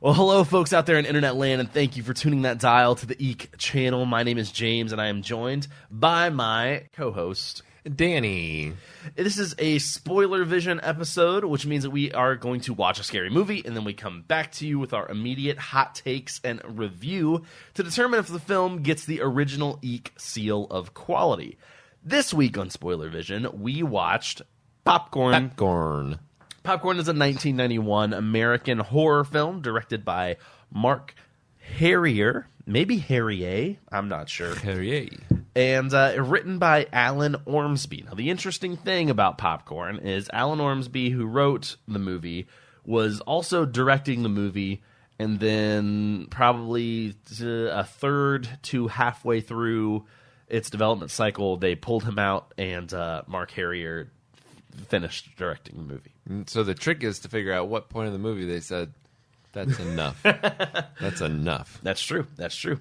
Well, hello, folks out there in internet land, and thank you for tuning that dial to the Eek channel. My name is James, and I am joined by my co-host, Danny. This is a SpoilerVision episode, which means that we are going to watch a scary movie, and then we come back to you with our immediate hot takes and review to determine if the film gets the original Eek seal of quality. This week on SpoilerVision, we watched Popcorn. Popcorn is a 1991 American horror film directed by Mark Harrier. Maybe Harrier. I'm not sure. Harrier. And written by Alan Ormsby. Now, the interesting thing about Popcorn is Alan Ormsby, who wrote the movie, was also directing the movie, and then probably a third to halfway through its development cycle, they pulled him out, and Mark Harrier finished directing the movie. So the trick is to figure out what point of the movie they said, that's enough. That's enough. That's true. That's true.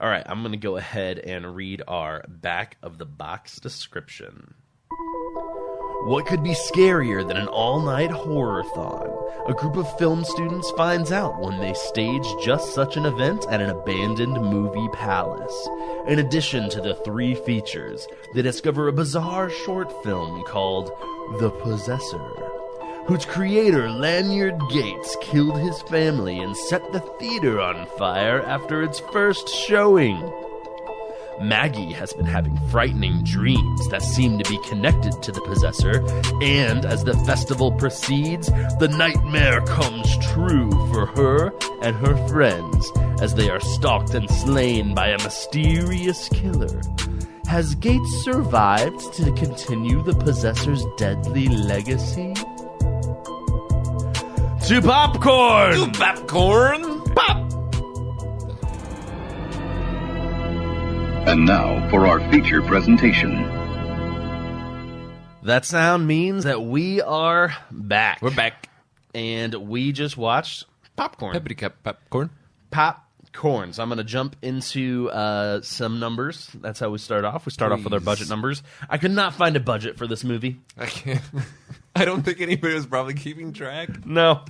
All right, I'm going to go ahead and read our back of the box description. What could be scarier than an all-night horror-thon? A group of film students finds out when they stage just such an event at an abandoned movie palace. In addition to the 3 features, they discover a bizarre short film called The Possessor, whose creator, Lanyard Gates, killed his family and set the theater on fire after its first showing. Maggie has been having frightening dreams that seem to be connected to the possessor, and as the festival proceeds, the nightmare comes true for her and her friends as they are stalked and slain by a mysterious killer. Has Gates survived to continue the possessor's deadly legacy? To popcorn! To popcorn! Pop! And now for our feature presentation. That sound means that we are back. We're back. And we just watched Popcorn. Peppity cup popcorn. Popcorn. So I'm going to jump into some numbers. That's how we start off. We start off with our budget numbers. I could not find a budget for this movie. I can't. I don't think anybody was probably keeping track. No.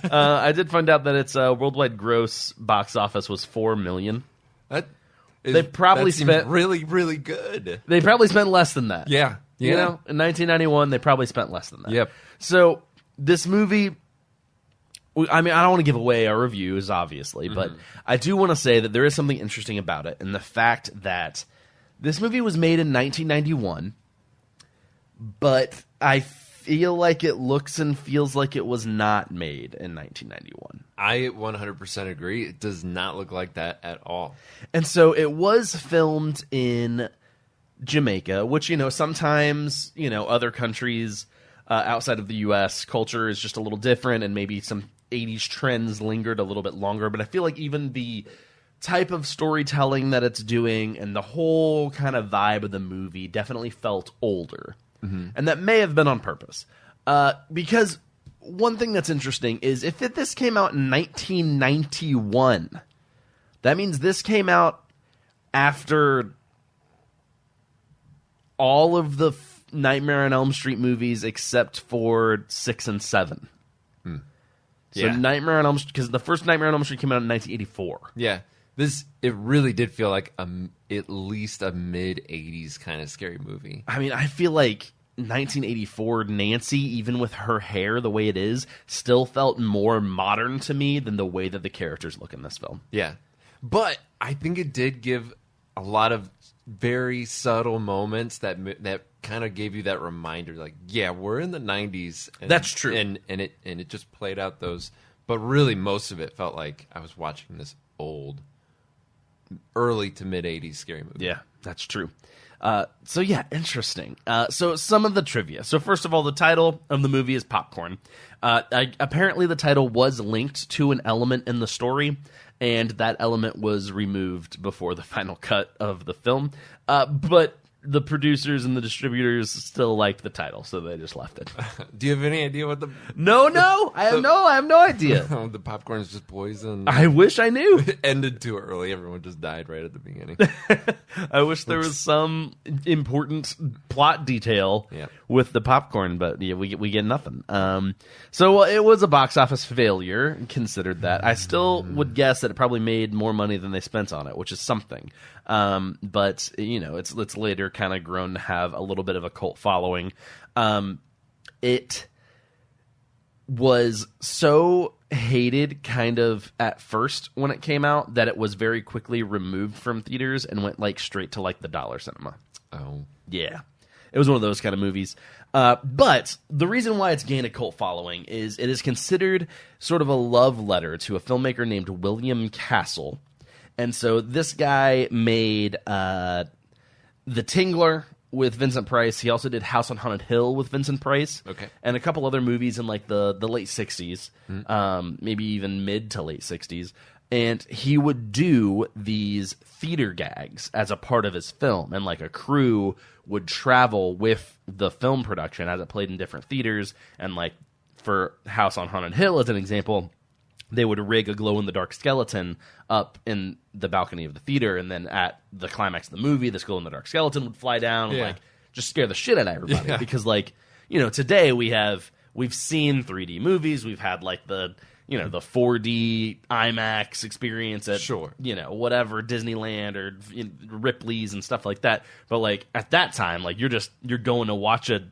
I did find out that its worldwide gross box office was $4 million. They probably spent really, really good. They probably spent less than that. Yeah. You know, in 1991, they probably spent less than that. Yep. So this movie, I mean, I don't want to give away our reviews, obviously, but I do want to say that there is something interesting about it, and the fact that this movie was made in 1991, but I feel like it looks and feels like it was not made in 1991. I 100% agree. It does not look like that at all. And so it was filmed in Jamaica, which, you know, sometimes, you know, other countries outside of the U.S., culture is just a little different, and maybe some 80s trends lingered a little bit longer. But I feel like even the type of storytelling that it's doing and the whole kind of vibe of the movie definitely felt older. And that may have been on purpose. Because one thing that's interesting is if this came out in 1991, that means this came out after all of the Nightmare on Elm Street movies except for 6 and 7. So Nightmare on Elm Street, because the first Nightmare on Elm Street came out in 1984. Yeah. It really did feel like at least a mid-'80s kind of scary movie. I mean, I feel like 1984 Nancy, even with her hair the way it is, still felt more modern to me than the way that the characters look in this film. Yeah. But I think it did give a lot of very subtle moments that kind of gave you that reminder, like, yeah, we're in the 90s. And, that's true. And it just played out those. But really, most of it felt like I was watching this old, early to mid-'80s scary movie. Yeah, that's true. So yeah, interesting. So some of the trivia. So first of all, the title of the movie is Popcorn. Apparently the title was linked to an element in the story, and that element was removed before the final cut of the film. But the producers and the distributors still liked the title, so they just left it. Do you have any idea what the No, I have no idea. the popcorn's just poison? I wish I knew. It ended too early. Everyone just died right at the beginning. I wish there was some important plot detail with the popcorn, but yeah, we get nothing. So it was a box office failure, considered that. I still would guess that it probably made more money than they spent on it, which is something. But you know, it's later kind of grown to have a little bit of a cult following. It was so hated kind of at first when it came out that it was very quickly removed from theaters and went like straight to like the dollar cinema. Oh. Yeah. It was one of those kind of movies. But the reason why it's gained a cult following is it is considered sort of a love letter to a filmmaker named William Castle. And so this guy made The Tingler with Vincent Price. He also did House on Haunted Hill with Vincent Price. Okay. And a couple other movies in like the late 60s, maybe even mid to late 60s. And he would do these theater gags as a part of his film. And like a crew would travel with the film production as it played in different theaters. And like for House on Haunted Hill, as an example, they would rig a glow-in-the-dark skeleton up in the balcony of the theater, and then at the climax of the movie, this glow-in-the-dark skeleton would fly down and like just scare the shit out of everybody. Yeah. Because like, you know, today we've seen 3D movies, we've had like the 4D IMAX experience at whatever Disneyland or Ripley's and stuff like that. But like at that time, like you're going to watch a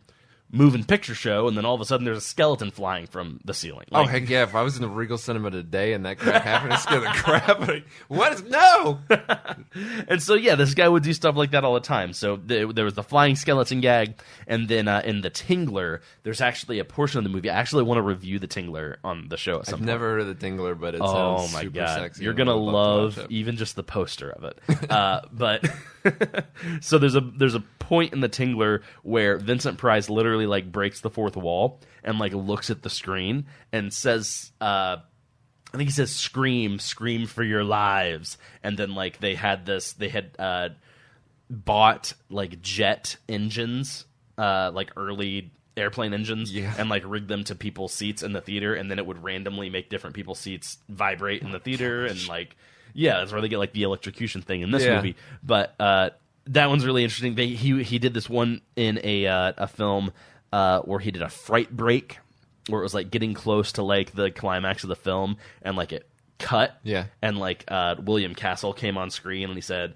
moving picture show, and then all of a sudden there's a skeleton flying from the ceiling. Like, oh, heck yeah. If I was in the Regal Cinema today and that crap happened, I'd scare the crap out of me. What is... No! And so, yeah, this guy would do stuff like that all the time. So there was the flying skeleton gag, and then in The Tingler, there's actually a portion of the movie. I actually want to review The Tingler on the show at some point. I've never heard of The Tingler, but it sounds super sexy. You're going to love even just the poster of it. But... So there's a point in The Tingler where Vincent Price literally like breaks the fourth wall and like looks at the screen and says, I think he says, "Scream for your lives." And then like they had bought like jet engines, like early airplane engines, and like rigged them to people's seats in the theater, and then it would randomly make different people's seats vibrate in the theater, and like. Yeah, that's where they get like the electrocution thing in this movie. But that one's really interesting. He did this one in a film where he did a fright break, where it was like getting close to like the climax of the film, and like it cut. Yeah, and like William Castle came on screen and he said,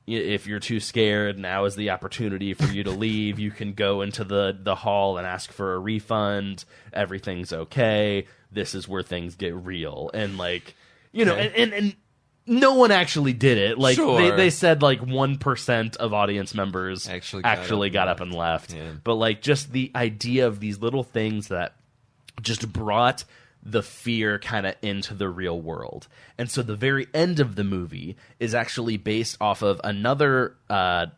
"If you're too scared, now is the opportunity for you to leave. You can go into the hall and ask for a refund. Everything's okay. This is where things get real." And like and no one actually did it. Like they said like 1% of audience members actually got up and left. Yeah. But like just the idea of these little things that just brought the fear kind of into the real world. And so the very end of the movie is actually based off of another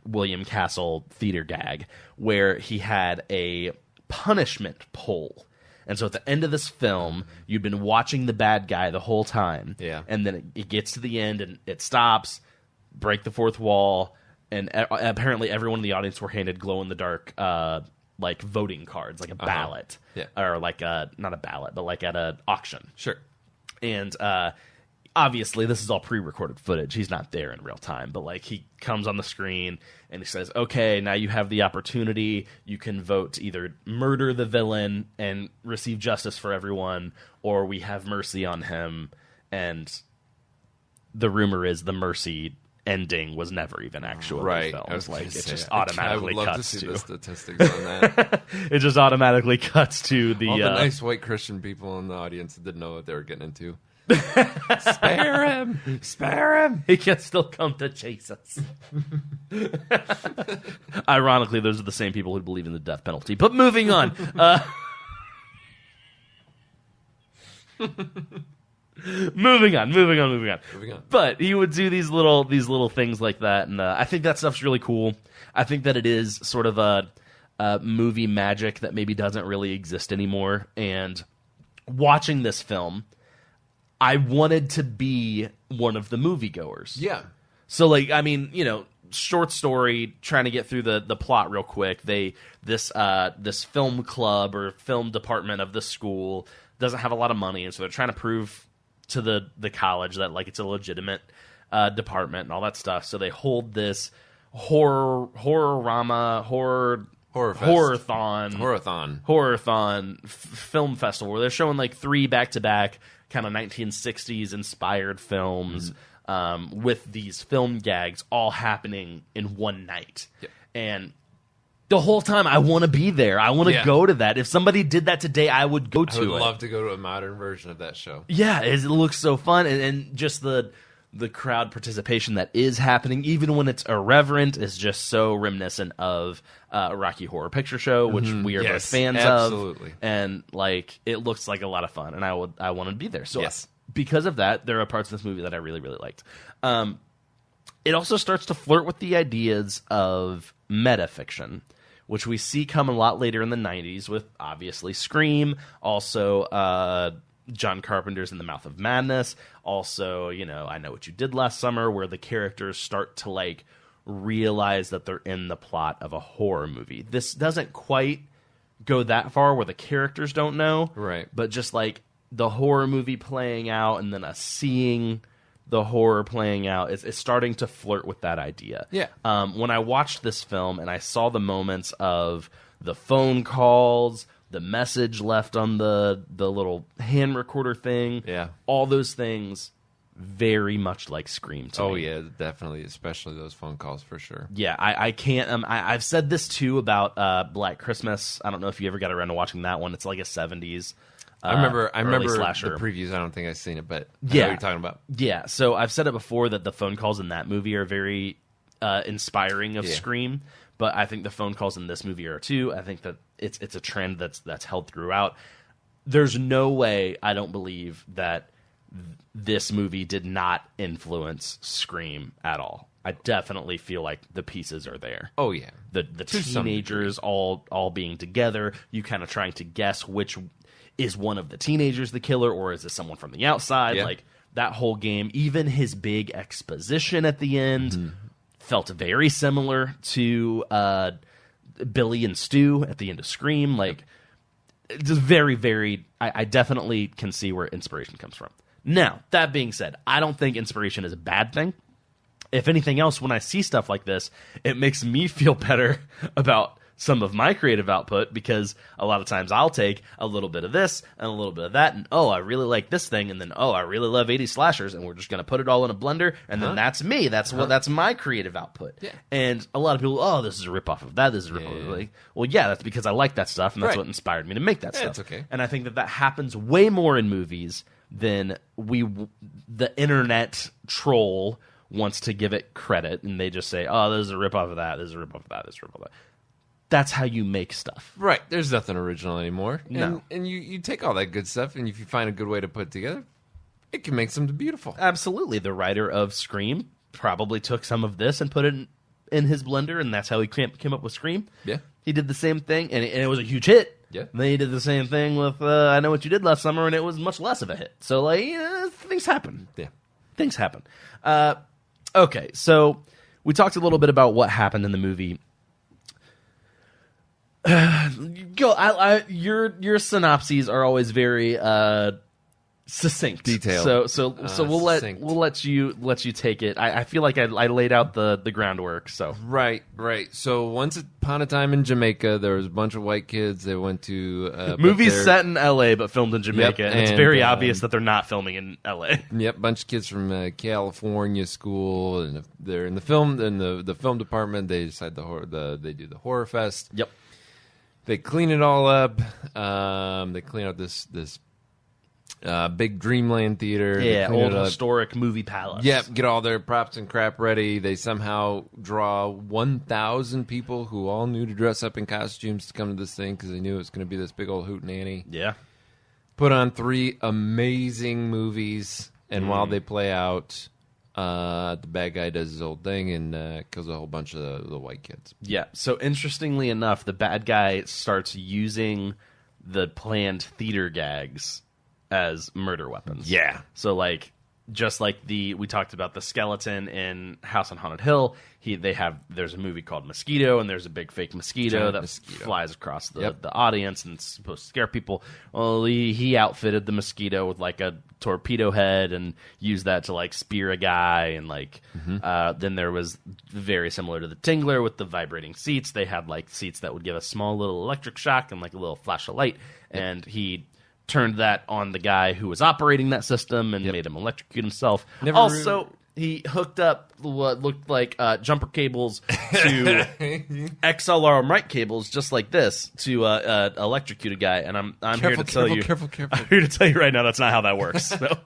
William Castle theater gag where he had a punishment pole. And so at the end of this film, you've been watching the bad guy the whole time. Yeah. And then it gets to the end and it stops, break the fourth wall, and apparently everyone in the audience were handed glow-in-the-dark like voting cards, like a ballot. Yeah. Or like not a ballot, but like at an auction. Sure. And obviously this is all pre-recorded footage. He's not there in real time, but like he comes on the screen and he says, "Okay, now you have the opportunity. You can vote to either murder the villain and receive justice for everyone, or we have mercy on him." And the rumor is the mercy ending was never even actually filmed. I was like, it just automatically cuts to. I would love to see the statistics on that. It just automatically cuts to the all the nice white Christian people in the audience that didn't know what they were getting into. Spare him! Spare him! He can still come to chase us. Ironically, those are the same people who believe in the death penalty. But moving on. Moving on. But he would do these little things like that, and I think that stuff's really cool. I think that it is sort of a movie magic that maybe doesn't really exist anymore. And watching this film, I wanted to be one of the moviegoers. Yeah. So, like, I mean, short story, trying to get through the plot real quick. This film club or film department of the school doesn't have a lot of money, and so they're trying to prove to the college that like it's a legitimate department and all that stuff. So they hold this horror-thon film festival where they're showing like 3 back-to-back kind of 1960s inspired films with these film gags all happening in one night. Yep. And the whole time I want to be there. I want to go to that. If somebody did that today, I would go to it. I would love to go to a modern version of that show. Yeah, it looks so fun, and just the crowd participation that is happening, even when it's irreverent, is just so reminiscent of Rocky Horror Picture Show, which we are both fans of. And like it looks like a lot of fun, and I want to be there. So because of that, there are parts of this movie that I really, really liked. It also starts to flirt with the ideas of metafiction, which we see come a lot later in the 90s with, obviously, Scream, also John Carpenter's In the Mouth of Madness, also, I Know What You Did Last Summer, where the characters start to, like, realize that they're in the plot of a horror movie. This doesn't quite go that far where the characters don't know, right? But just, like, the horror movie playing out and then us seeing the horror playing out, it's starting to flirt with that idea. Yeah. When I watched this film and I saw the moments of the phone calls, the message left on the little hand recorder thing, all those things very much like Scream to me. Oh, yeah, definitely, especially those phone calls for sure. Yeah, I can't... I've said this, too, about Black Christmas. I don't know if you ever got around to watching that one. It's like a 70s... I remember slasher. the previews. I don't think I've seen it, but I know what you're talking about. Yeah, so I've said it before that the phone calls in that movie are very inspiring of Scream, but I think the phone calls in this movie are too. I think that it's a trend that's held throughout. There's no way, I don't believe, that this movie did not influence Scream at all. I definitely feel like the pieces are there. Oh, yeah. The teenagers all being together, you kind of trying to guess which... Is one of the teenagers the killer, or is it someone from the outside? Like, that whole game, even his big exposition at the end felt very similar to Billy and Stu at the end of Scream. Like, just very, very... I definitely can see where inspiration comes from. Now, that being said, I don't think inspiration is a bad thing. If anything else, when I see stuff like this, it makes me feel better about some of my creative output, because a lot of times I'll take a little bit of this and a little bit of that, and I really like this thing, and then I really love 80s slashers, and we're just going to put it all in a blender, and then that's me. That's that's my creative output. Yeah. And a lot of people, this is a ripoff of that. This is a ripoff of that. Well, yeah, that's because I like that stuff, and that's what inspired me to make that stuff. It's okay. And I think that happens way more in movies than the internet troll wants to give it credit, and they just say, this is a ripoff of that. This is a ripoff of that. This is a ripoff of that. That's how you make stuff. Right. There's nothing original anymore. No. And you take all that good stuff, and if you find a good way to put it together, it can make something beautiful. Absolutely. The writer of Scream probably took some of this and put it in his blender, and that's how he came up with Scream. Yeah. He did the same thing, and it was a huge hit. Yeah. And then he did the same thing with I Know What You Did Last Summer, and it was much less of a hit. So, things happen. Yeah. Things happen. Okay, so we talked a little bit about what happened in the movie. Your synopses are always very succinct, detailed. So we'll let you take it. I feel like I laid out the groundwork. So right. So once upon a time in Jamaica, there was a bunch of white kids. They went to movies set in L.A. but filmed in Jamaica, and it's very obvious that they're not filming in L.A. Yep, bunch of kids from California school, and they're in the film department. They decide they do the horror fest. Yep. They clean it all up. They clean up this big Dreamland theater. Yeah, old historic movie palace. Yep, get all their props and crap ready. They somehow draw 1,000 people who all knew to dress up in costumes to come to this thing because they knew it was going to be this big old hootenanny. Yeah. Put on 3 amazing movies, and while they play out... the bad guy does his old thing and kills a whole bunch of the white kids. Yeah. So interestingly enough, the bad guy starts using the planned theater gags as murder weapons. Yeah. So just like we talked about the skeleton in House on Haunted Hill. There's a movie called Mosquito, and there's a big fake mosquito that flies across the audience and it's supposed to scare people. Well, he outfitted the mosquito with like a torpedo head and used that to like spear a guy, and like then there was very similar to the Tingler with the vibrating seats. They had like seats that would give a small little electric shock and like a little flash of light, and he turned that on the guy who was operating that system and made him electrocute himself. He hooked up what looked like jumper cables to XLR mic cables, just like this, to electrocute a guy. And I'm here to tell you, I'm here to tell you right now, that's not how that works. So,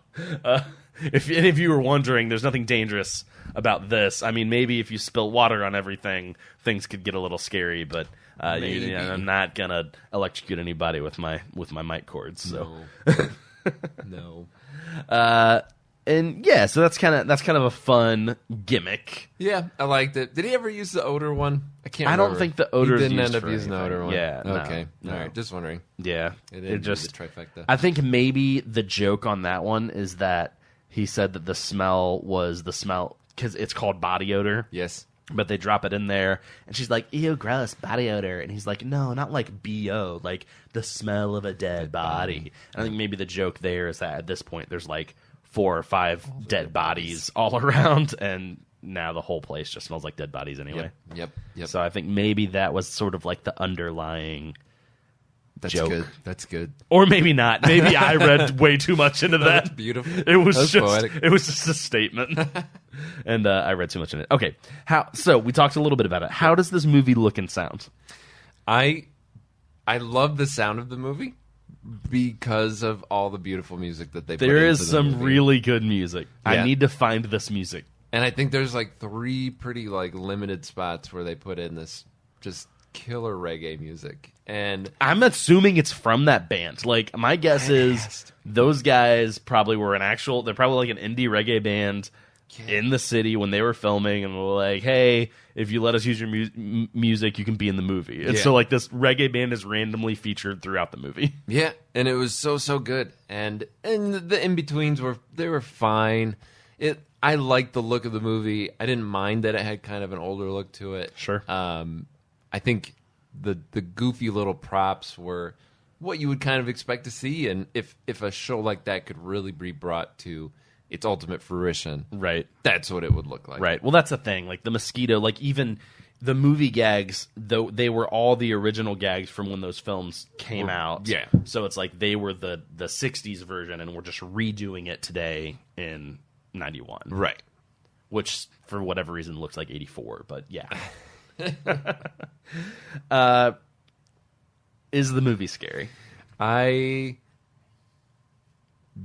if any of you were wondering, there's nothing dangerous about this. I mean, maybe if you spill water on everything, things could get a little scary. But I'm not gonna electrocute anybody with my mic cords. So No. And yeah, so that's kind of a fun gimmick. Yeah, I liked it. Did he ever use the odor one? I can't. I don't think the odor. He didn't end up using the odor one. Yeah. Okay. No. All right. Just wondering. Yeah. It just the trifecta. I think maybe the joke on that one is that he said that the smell was the smell because it's called body odor. Yes. But they drop it in there, and she's like, "Ew, gross, body odor." And he's like, "No, not like BO, like the smell of a dead body." And I think maybe the joke there is that at this point there's like 4 or 5 dead bodies all around, and now the whole place just smells like dead bodies anyway. Yep. So I think maybe that was sort of like the underlying joke. That's good. Or maybe not. Maybe I read way too much into that. That's beautiful. It was That's just poetic. It was just a statement. And I read too much in it. Okay. So we talked a little bit about it. How does this movie look and sound? I love the sound of the movie because of all the beautiful music that they put into the movie. There is some really good music. Yeah. I need to find this music. And I think there's like 3 pretty like limited spots where they put in this just killer reggae music. And I'm assuming it's from that band. Like, my guess is those guys probably were they're probably like an indie reggae band in the city when they were filming, and were like, hey, if you let us use your music, you can be in the movie. And so like this reggae band is randomly featured throughout the movie. Yeah, and it was so good. And the in-betweens were fine. I liked the look of the movie. I didn't mind that it had kind of an older look to it. Sure. I think the goofy little props were what you would kind of expect to see, and if a show like that could really be brought to its ultimate fruition, right, that's what it would look like. Right. Well, that's the thing. Like the mosquito, like even the movie gags, though they were all the original gags from when those films came out. Yeah. So it's like they were the 60s version, and we're just redoing it today in 91. Right. Which, for whatever reason, looks like 84, but yeah. Is the movie scary? I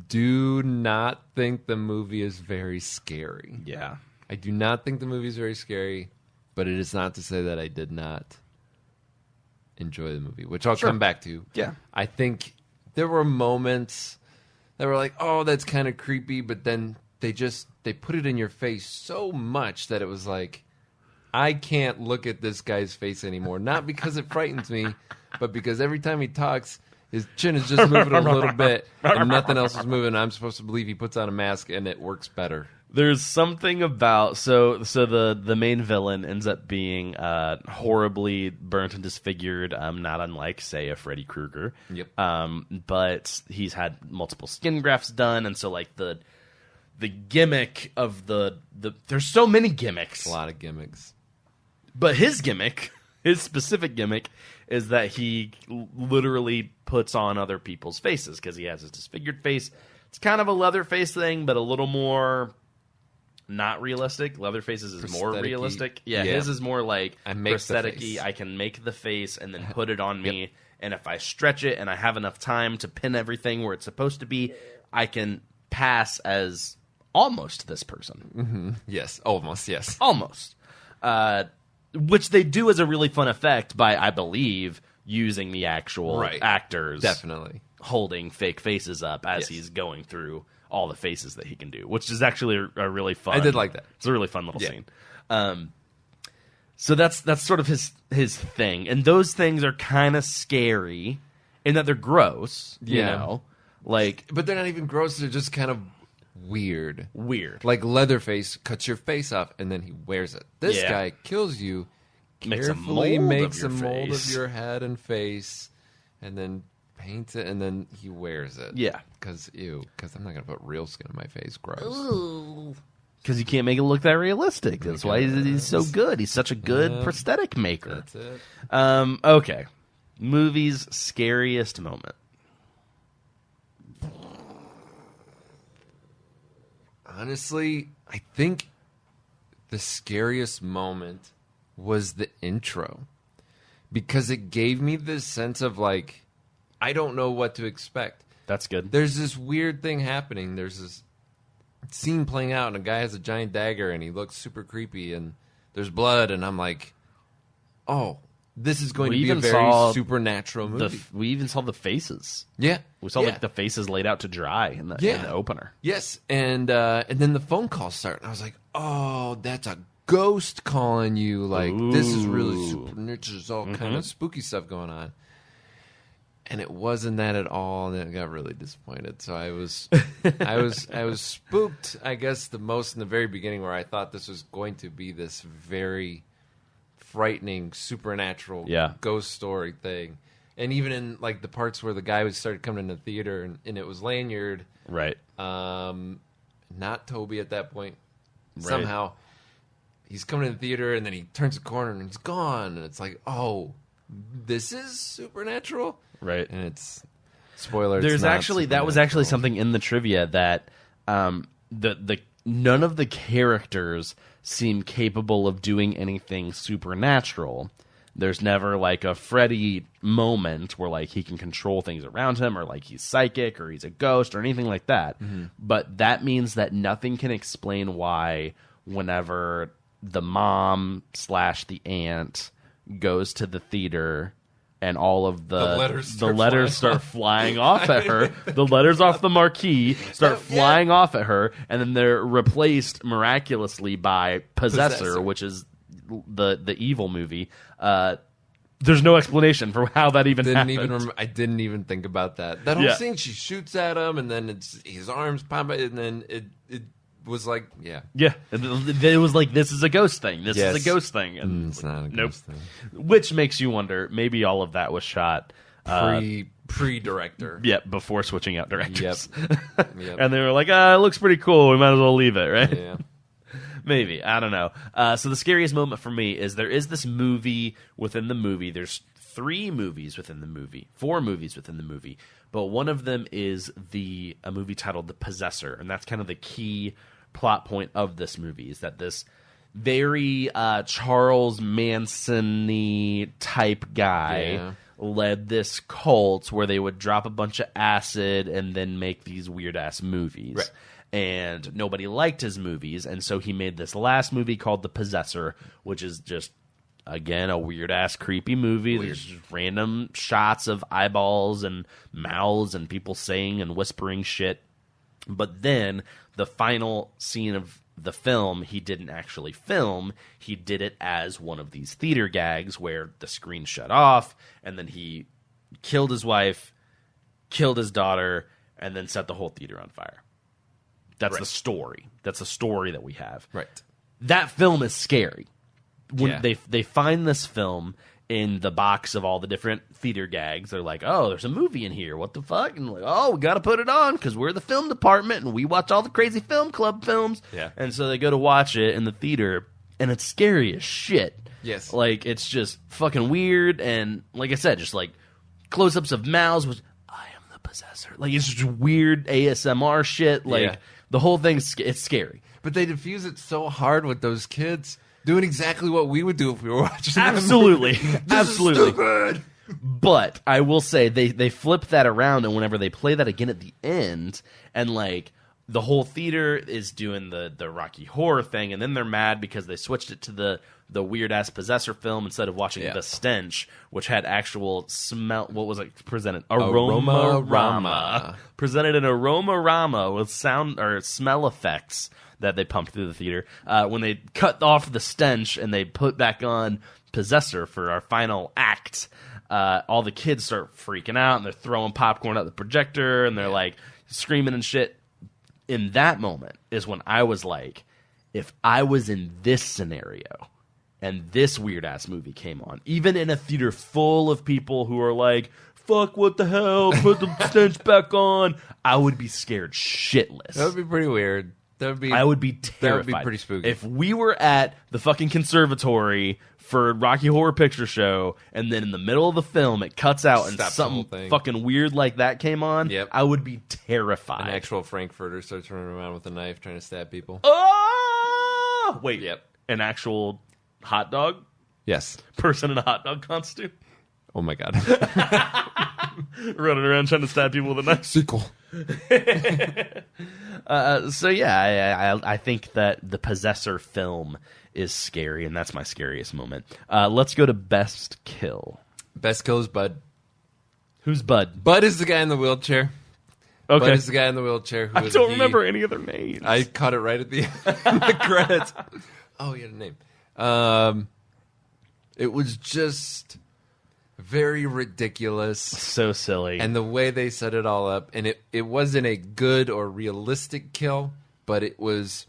do not think the movie is very scary. Yeah. I do not think the movie is very scary, but it is not to say that I did not enjoy the movie, which I'll come back to. Yeah. I think there were moments that were like, oh, that's kind of creepy, but then they put it in your face so much that it was like, I can't look at this guy's face anymore. Not because it frightens me, but because every time he talks, his chin is just moving a little bit, and nothing else is moving. I'm supposed to believe he puts on a mask, and it works better. There's something about so the main villain ends up being horribly burnt and disfigured, not unlike, say, a Freddy Krueger. Yep. But he's had multiple skin grafts done, and so like the gimmick of the there's so many gimmicks. A lot of gimmicks. But his specific gimmick, is that he literally puts on other people's faces because he has his disfigured face. It's kind of a Leatherface thing, but a little more not realistic. Leatherface's is more realistic. Yeah, his is more like prosthetic-y. I can make the face and then put it on me, yep. And if I stretch it and I have enough time to pin everything where it's supposed to be, I can pass as almost this person. Mm-hmm. Yes, almost, yes. Almost. Which they do as a really fun effect by, I believe, using the actual actors. Definitely. Holding fake faces up as he's going through all the faces that he can do, which is actually a really fun. I did like that. It's a really fun little scene. So that's sort of his thing. And those things are kind of scary in that they're gross, you know? Like, but they're not even gross. They're just kind of weird. Like Leatherface cuts your face off and then he wears it. This guy kills you, carefully makes a mold of your head and face, and then paints it, and then he wears it. Yeah. Because I'm not going to put real skin on my face. Gross. Ooh. Because you can't make it look that realistic. That's why he's so good. He's such a good prosthetic maker. That's it. Okay. Movie's scariest moment. Honestly, I think the scariest moment was the intro. Because it gave me this sense of, like, I don't know what to expect. That's good. There's this weird thing happening. There's this scene playing out, and a guy has a giant dagger, and he looks super creepy, and there's blood, and I'm like, oh, this is going to be a very supernatural movie. We even saw the faces. Yeah. We saw like the faces laid out to dry in the opener. Yes, and then the phone calls start, and I was like, oh, that's a ghost calling you. Like, this is really supernatural. There's all kind of spooky stuff going on. And it wasn't that at all, and I got really disappointed. So I was spooked, I guess, the most in the very beginning, where I thought this was going to be this very frightening, supernatural ghost story thing. And even in like the parts where the guy started coming into the theater, and it was Lanyard, right? Not Toby at that point. Right. Somehow he's coming in the theater, and then he turns the corner and he's gone, and it's like, oh, this is supernatural. Right. And it's spoiler. There's actually that was actually something in the trivia that the none of the characters seem capable of doing anything supernatural. There's never like a Freddy moment where like he can control things around him, or like he's psychic, or he's a ghost, or anything like that. But that means that nothing can explain why whenever the mom / the aunt goes to the theater and all of the letters start flying off at her. The letters off the marquee start flying off at her, and then they're replaced miraculously by Possessor, which is the evil movie. There's no explanation for how that even happened. I didn't even think about that. That whole scene, she shoots at him, and then his arms pop out, and then it was like, it was like, this is a ghost thing. This is a ghost thing. And it's not a ghost thing. Which makes you wonder, maybe all of that was shot pre-director. Yeah, before switching out directors. Yep. And they were like, it looks pretty cool. We might as well leave it, right? Yeah. Maybe. I don't know. So the scariest moment for me is there is this movie within the movie. There's 4 movies within the movie. But one of them is a movie titled The Possessor. And that's kind of the key plot point of this movie, is that this very Charles Manson-y type guy led this cult where they would drop a bunch of acid and then make these weird-ass movies. Right. And nobody liked his movies, and so he made this last movie called The Possessor, which is just, again, a weird-ass, creepy movie. There's just random shots of eyeballs and mouths and people saying and whispering shit. But then the final scene of the film, he didn't actually film. He did it as one of these theater gags where the screen shut off, and then he killed his wife, killed his daughter, and then set the whole theater on fire. That's the story. That's the story that we have. Right. That film is scary. When they find this film in the box of all the different theater gags, they're like, oh, there's a movie in here. What the fuck? And like, oh, we got to put it on because we're the film department and we watch all the crazy film club films. Yeah. And so they go to watch it in the theater, and it's scary as shit. Yes. Like, it's just fucking weird. And like I said, just like close-ups of mouths with, I am the possessor. Like, it's just weird ASMR shit. Like, the whole thing's it's scary. But they diffuse it so hard with those kids doing exactly what we would do if we were watching. Absolutely. Absolutely. Is stupid. But I will say they flip that around, and whenever they play that again at the end, and like the whole theater is doing the Rocky Horror thing, and then they're mad because they switched it to the weird ass Possessor film instead of watching The Stench, which had actual smell. What was it presented? Aroma-rama. Presented an aroma-rama with sound or smell effects that they pumped through the theater. When they cut off the Stench and they put back on Possessor for our final act, all the kids start freaking out, and they're throwing popcorn at the projector, and they're like screaming and shit. in that moment is when I was like, if I was in this scenario and this weird-ass movie came on, even in a theater full of people who are like, fuck, what the hell, put the stench back on, I would be scared shitless. That would be pretty weird. I would be terrified. That would be pretty spooky. If we were at the fucking conservatory for Rocky Horror Picture Show, and then in the middle of the film it cuts out and Stops the whole something thing. fucking weird like that came on, Yep. I would be terrified. An actual Frankfurter starts running around with a knife trying to stab people. Oh! Wait. Yep. An actual hot dog Yes. person in a hot dog costume Oh my god. running around trying to stab people with a knife. Sequel. So yeah, I think that the Possessor film is scary, and that's my scariest moment. Let's go to best kill. Best kill is Bud. Who's Bud? Bud is the guy in the wheelchair. Okay. Bud is the guy in the wheelchair. Who I don't remember any of their names. I caught it right at the end of the credits. Oh, he had a name. It was just very ridiculous. So silly. And the way they set it all up, and it wasn't a good or realistic kill, but it was,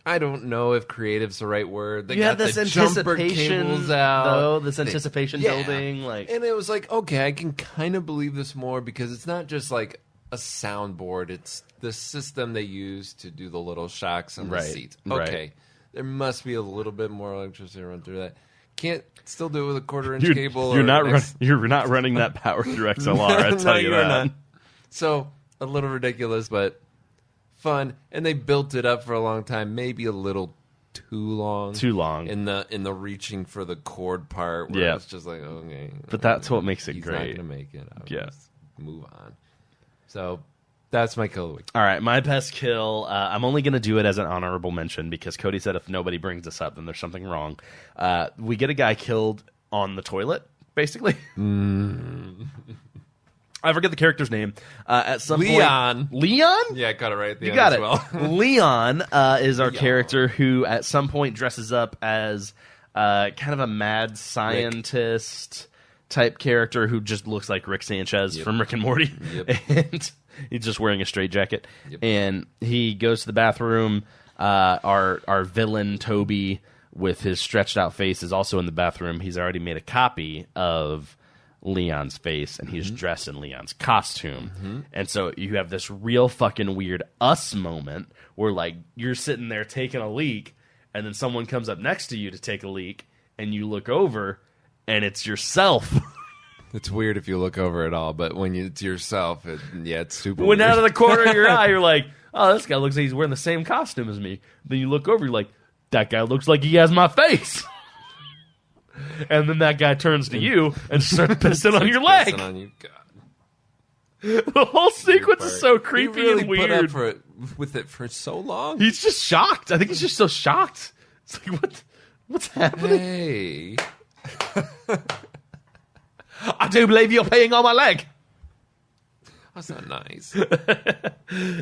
I don't know if creative's the right word. They you got have this the jumper anticipation, cables out. though, this anticipation building. Like, And it was like, okay, I can kind of believe this more because it's not just like a soundboard. It's the system they use to do the little shocks on the Right, seats. right. Okay, there must be a little bit more electricity run through that. Can't still do it with a quarter-inch cable. you're or not you're not running that power through XLR. I tell No, you you're that. not. So a little ridiculous, but fun. And they built it up for a long time, maybe a little too long. Too long. in the reaching for the cord part. Where Yeah. it's just like, okay, But that's what makes it he's great. not gonna make it. I'll Yeah. just move on. So that's my kill of the week. All right, my best kill. I'm only going to do it as an honorable mention because Cody said if nobody brings this up, then there's something wrong. We get a guy killed on the toilet, basically. I forget the character's name. At some Leon. point, Leon. Yeah, I got it right at the You end got as it. well. Leon is our Leon. character who, at some point, dresses up as kind of a mad scientist type character who just looks like Rick Sanchez from Rick and Morty. Yep. And he's just wearing a straitjacket. Yep. And he goes to the bathroom. Our villain, Toby, with his stretched out face, is also in the bathroom. He's already made a copy of Leon's face, and he's dressed in Leon's costume. And so you have this real fucking weird us moment where, like, you're sitting there taking a leak, and then someone comes up next to you to take a leak, and you look over, and it's yourself. It's weird if you look over at all, but when it's yourself, it's super When weird. out of the corner of your eye, you're like, oh, this guy looks like he's wearing the same costume as me. Then you look over, you're like, that guy looks like he has my face. And then that guy turns to you and starts pissing on your leg. Pissing on you. God. The whole sequence is so creepy He really and put weird. up with it for so long. He's just shocked. I think he's just so shocked. It's like, what's happening? Hey. I do believe you're peeing on my leg. That's not nice.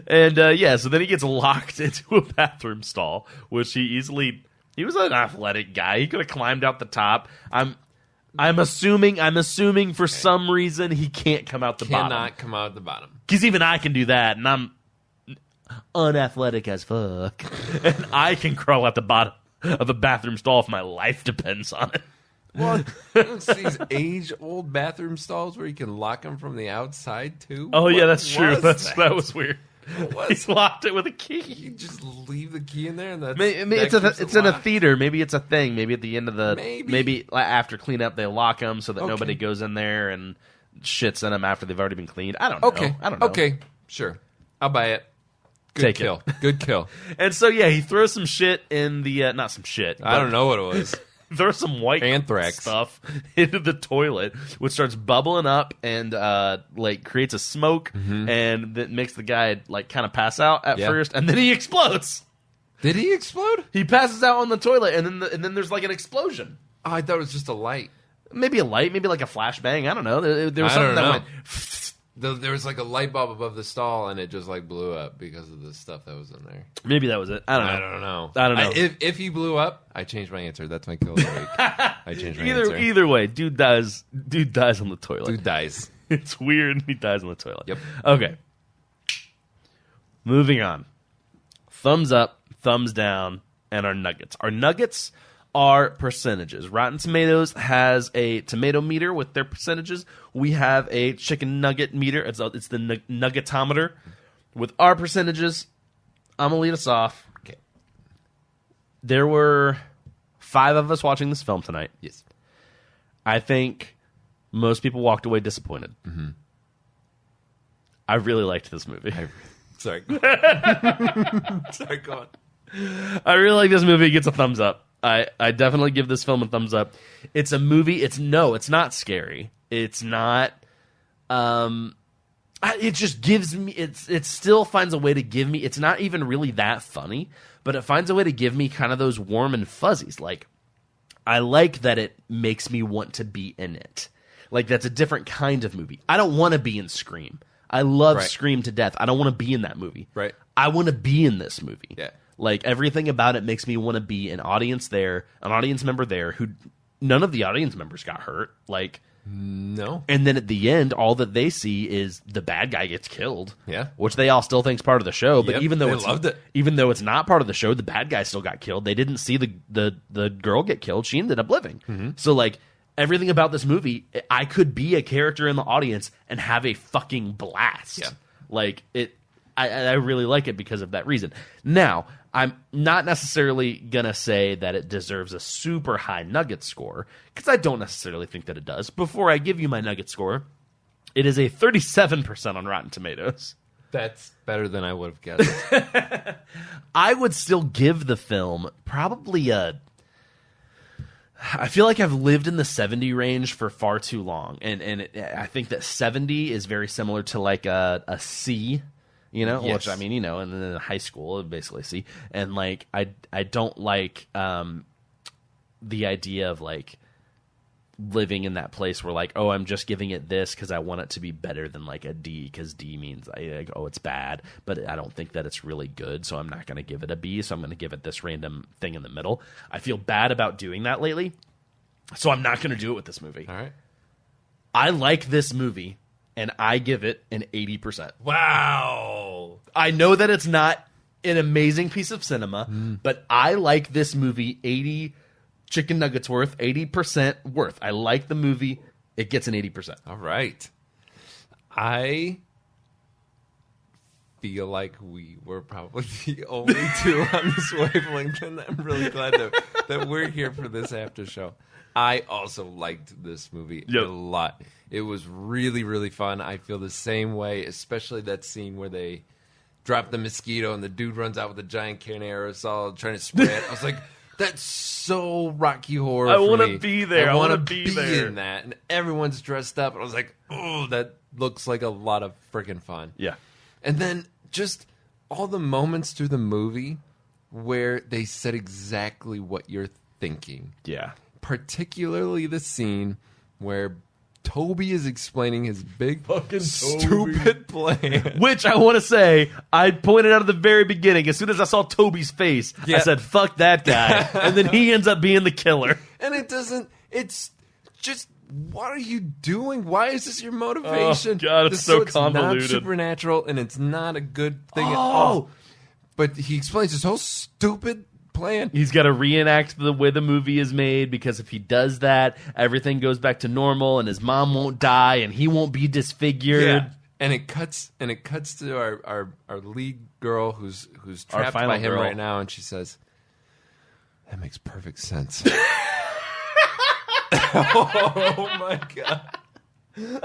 And so then he gets locked into a bathroom stall, which he was an athletic guy. He could have climbed out the top. I'm assuming for some reason he can't come out the bottom. Cannot come out the bottom. Because even I can do that, and I'm unathletic as fuck. And I can crawl out the bottom of a bathroom stall if my life depends on it. Well, you don't see these age-old bathroom stalls where you can lock them from the outside, too? Oh, yeah, What that's true. was That was weird. What He was locked it with a key. You just leave the key in there, and that's Maybe that it's keeps in it a locked. theater. Maybe it's a thing. Maybe at the end of the Maybe. after cleanup they lock them so that Okay. nobody goes in there and shits in them after they've already been cleaned. I don't know. Okay. I don't know. Okay. Sure. I'll buy it. Good Take kill. it. Good kill. And so yeah, he throws some shit in the not some shit. I don't know what it was. Throws some white Anthrax stuff into the toilet, which starts bubbling up and like creates a smoke, and that makes the guy like kind of pass out at Yeah. first, and then he explodes. Did he explode? He passes out on the toilet, and then there's like an explosion. Oh, I thought it was just a light. Maybe a light, maybe like a flashbang. I don't know. There was I something don't that know. went. There was like a light bulb above the stall, and it just like blew up because of the stuff that was in there. Maybe that was it. I don't know. I don't know. If he blew up, I changed my answer. That's my kill of the week. I changed my answer. Either way, dude dies on the toilet. Dude dies. It's weird. He dies on the toilet. Yep. Okay. Moving on. Thumbs up, thumbs down, and our nuggets. Our nuggets are percentages. Rotten Tomatoes has a tomato meter with their percentages. We have a chicken nugget meter. It's the Nuggetometer with our percentages. I'm going to lead us off. Okay. There were 5 of us watching this film tonight. Yes. I think most people walked away disappointed. Mm-hmm. I really liked this movie. Sorry. Sorry, go on. I really like this movie. It gets a thumbs up. I definitely give this film a thumbs up. It's a movie. It's not scary. It's not. It just gives me. It still finds a way to give me. It's not even really that funny, but it finds a way to give me kind of those warm and fuzzies. Like, I like that it makes me want to be in it. Like, that's a different kind of movie. I don't want to be in Scream. I love Scream to death. I don't want to be in that movie. Right. I want to be in this movie. Yeah. Like, everything about it makes me want to be an audience member there who none of the audience members got hurt. Like, no. And then at the end, all that they see is the bad guy gets killed. Yeah. Which they all still think's part of the show. But Yep, even though they loved it. even though it's not part of the show, the bad guy still got killed. They didn't see the girl get killed. She ended up living. Mm-hmm. So, like, everything about this movie, I could be a character in the audience and have a fucking blast. Yeah. Like, I really like it because of that reason. Now, I'm not necessarily going to say that it deserves a super high Nugget score, because I don't necessarily think that it does. Before I give you my Nugget score, it is a 37% on Rotten Tomatoes. That's better than I would have guessed. I would still give the film probably I feel like I've lived in the 70 range for far too long. And I think that 70 is very similar to like a C. Yes. Which, I mean, and then in high school, basically C. And, like, I don't like the idea of, like, living in that place where, like, oh, I'm just giving it this because I want it to be better than, like, a D, because D means, like, oh, it's bad. But I don't think that it's really good, so I'm not going to give it a B, so I'm going to give it this random thing in the middle. I feel bad about doing that lately, so I'm not going to do it with this movie. All right. I like this movie, and I give it an 80%. Wow. I know that it's not an amazing piece of cinema, but I like this movie 80 chicken nuggets worth, 80% worth. I like the movie. It gets an 80%. All right. I feel like we were probably the only two on this wavelength, and I'm really glad that we're here for this after show. I also liked this movie a lot. It was really, really fun. I feel the same way, especially that scene where they drop the mosquito and the dude runs out with a giant can of aerosol trying to spray it. I was like, that's so Rocky Horror. I want to be there. I want to be there in that. And everyone's dressed up. And I was like, oh, that looks like a lot of freaking fun. Yeah. And then just all the moments through the movie where they said exactly what you're thinking. Yeah. Particularly the scene where Toby is explaining his big Fucking stupid plan. Which I want to say, I pointed out at the very beginning. As soon as I saw Toby's face, I said, fuck that guy. And then he ends up being the killer. And it's just, what are you doing? Why is this your motivation? Oh, God, it's so convoluted. It's not supernatural, and it's not a good thing at all. But he explains his whole stupid plan. He's got to reenact the way the movie is made, because if he does that, everything goes back to normal, and his mom won't die, and he won't be disfigured. Yeah. And it cuts to our lead girl who's trapped by him right now, and she says, "That makes perfect sense." Oh my God. And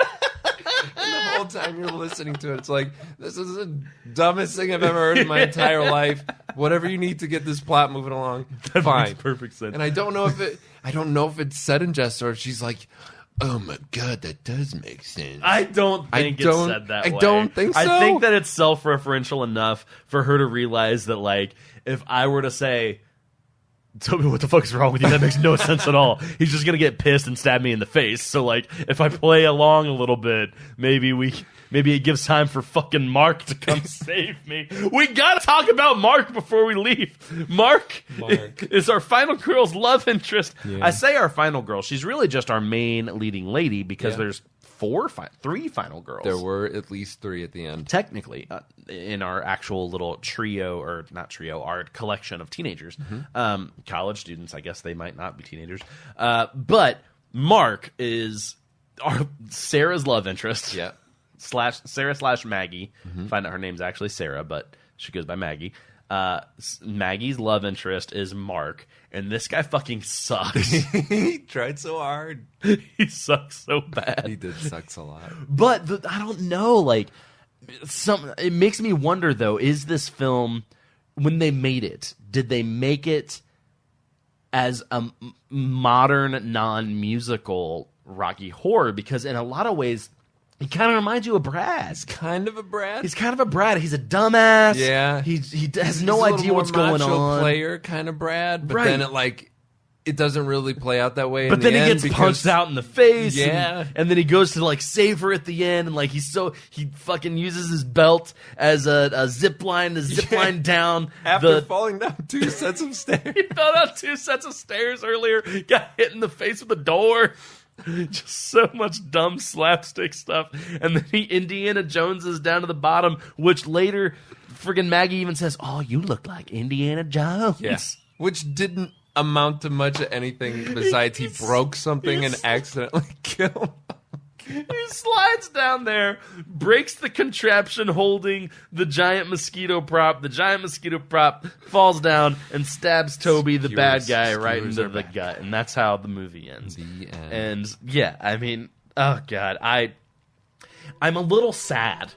the whole time you're listening to it, it's like, this is the dumbest thing I've ever heard in my entire life. Whatever you need to get this plot moving along, That fine. makes perfect sense. And I don't know if it's said in jest, or if she's like, oh my God, that does make sense. I don't think it's said that way. I don't think so. I think that it's self-referential enough for her to realize that, like, if I were to say, Toby, what the fuck is wrong with you? That makes no sense at all. He's just going to get pissed and stab me in the face. So, like, if I play along a little bit, maybe it gives time for fucking Mark to come save me. We got to talk about Mark before we leave. Mark is our final girl's love interest. Yeah. I say our final girl. She's really just our main leading lady, because there's three final girls. There were at least 3 at the end. Technically, in our actual little trio, or not trio, our collection of teenagers, college students. I guess they might not be teenagers, but Mark is Sarah's love interest. Yeah. Sarah/Maggie. Find out her name's actually Sarah, but she goes by Maggie. Maggie's love interest is Mark, and this guy fucking sucks. He tried so hard. He sucks so bad. He did sucks a lot. But I don't know, like, it makes me wonder, though, is this film, when they made it, did they make it as a modern, non-musical Rocky Horror? Because in a lot of ways, he kind of reminds you of Brad. He's kind of a Brad. He's kind of a Brad. He's a dumbass. Yeah. He has no idea what's going on. Player kind of Brad, but Right. then it doesn't really play out that way. But then he gets punched out in the face. Yeah. And then he goes to save her at the end, and he fucking uses his belt as a zip line to zip line down. After falling down 2 sets of stairs. He fell down 2 sets of stairs earlier, got hit in the face with a door. Just so much dumb slapstick stuff. And then Indiana Jones is down to the bottom, which later friggin' Maggie even says, "Oh, you look like Indiana Jones." Yes. Which didn't amount to much of anything besides he broke something and accidentally killed. He slides down there, breaks the contraption holding the giant mosquito prop. The giant mosquito prop falls down and stabs Toby, the bad guy, right into the gut. And that's how the movie ends. The end. And yeah, I mean, oh God, I'm a little sad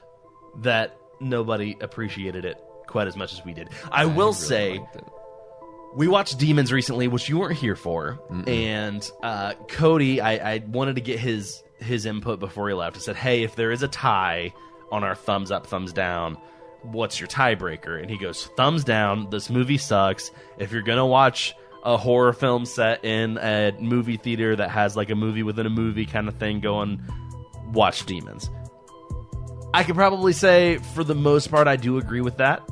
that nobody appreciated it quite as much as we did. I will say, we watched Demons recently, which you weren't here for. And Cody, I wanted to get his input before he left. I said, hey, if there is a tie on our thumbs up, thumbs down, what's your tiebreaker? And he goes, thumbs down. This movie sucks. If you're going to watch a horror film set in a movie theater that has a movie within a movie kind of thing going, watch Demons. I could probably say for the most part I do agree with that.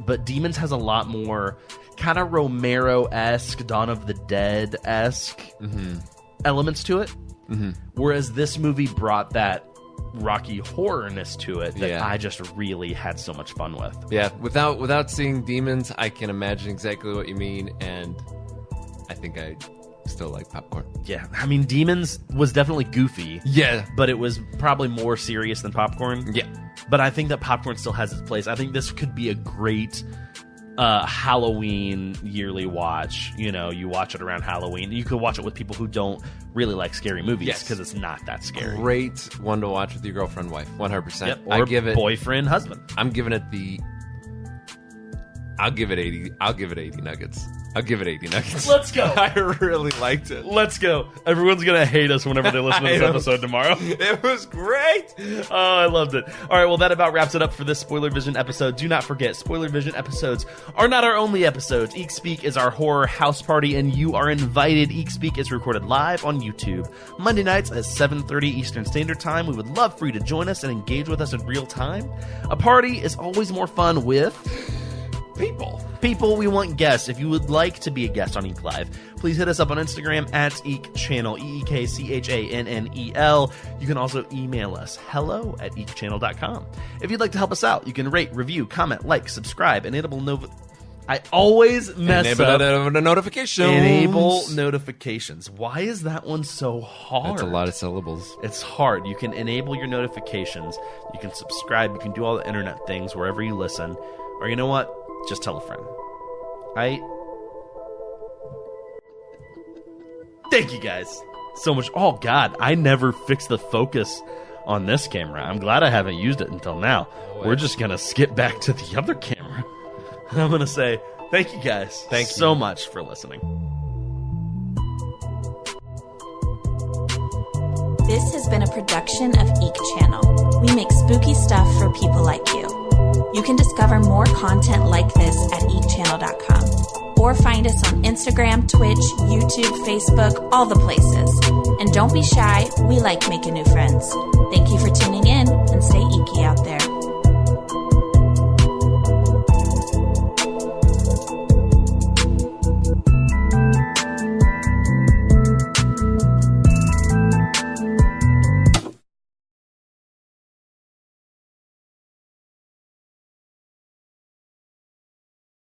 But Demons has a lot more kind of Romero-esque, Dawn of the Dead-esque elements to it. Whereas this movie brought that Rocky horrorness to it that I just really had so much fun with. Yeah, without seeing Demons, I can imagine exactly what you mean, and I think I still like Popcorn. Yeah, I mean, Demons was definitely goofy. Yeah. But it was probably more serious than Popcorn. Yeah. But I think that Popcorn still has its place. I think this could be a great Halloween yearly watch. You know, you watch it around Halloween. You could watch it with people who don't really like scary movies because it's not that scary. Great one to watch with your girlfriend, wife, 100%. Yep. Or I give it boyfriend, husband. I'm giving it I'll give it 80 nuggets. I'll give it 80 nuggets. Let's go. I really liked it. Let's go. Everyone's going to hate us whenever they listen to this episode tomorrow. It was great. Oh, I loved it. All right, well, that about wraps it up for this SpoilerVision episode. Do not forget, SpoilerVision episodes are not our only episodes. Eek Speak is our horror house party, and you are invited. Eek Speak is recorded live on YouTube Monday nights at 7:30 Eastern Standard Time. We would love for you to join us and engage with us in real time. A party is always more fun with people. We want guests. If you would like to be a guest on Eek Live, please hit us up on Instagram at Eek Channel, EEKCHANNEL. You can also email us, hello@eekchannel.com. If you'd like to help us out, you can rate, review, comment, like, subscribe, I always mess up. Notifications. Enable notifications. Why is that one so hard? That's a lot of syllables. It's hard. You can enable your notifications. You can subscribe. You can do all the internet things wherever you listen. Or you know what? Just tell a friend. Thank you guys so much. Oh, God. I never fixed the focus on this camera. I'm glad I haven't used it until now. We're just going to skip back to the other camera. I'm going to say thank you guys so much for listening. This has been a production of Eek Channel. We make spooky stuff for people like you. You can discover more content like this at eekchannel.com or find us on Instagram, Twitch, YouTube, Facebook, all the places. And don't be shy, we like making new friends. Thank you for tuning in and stay eeky.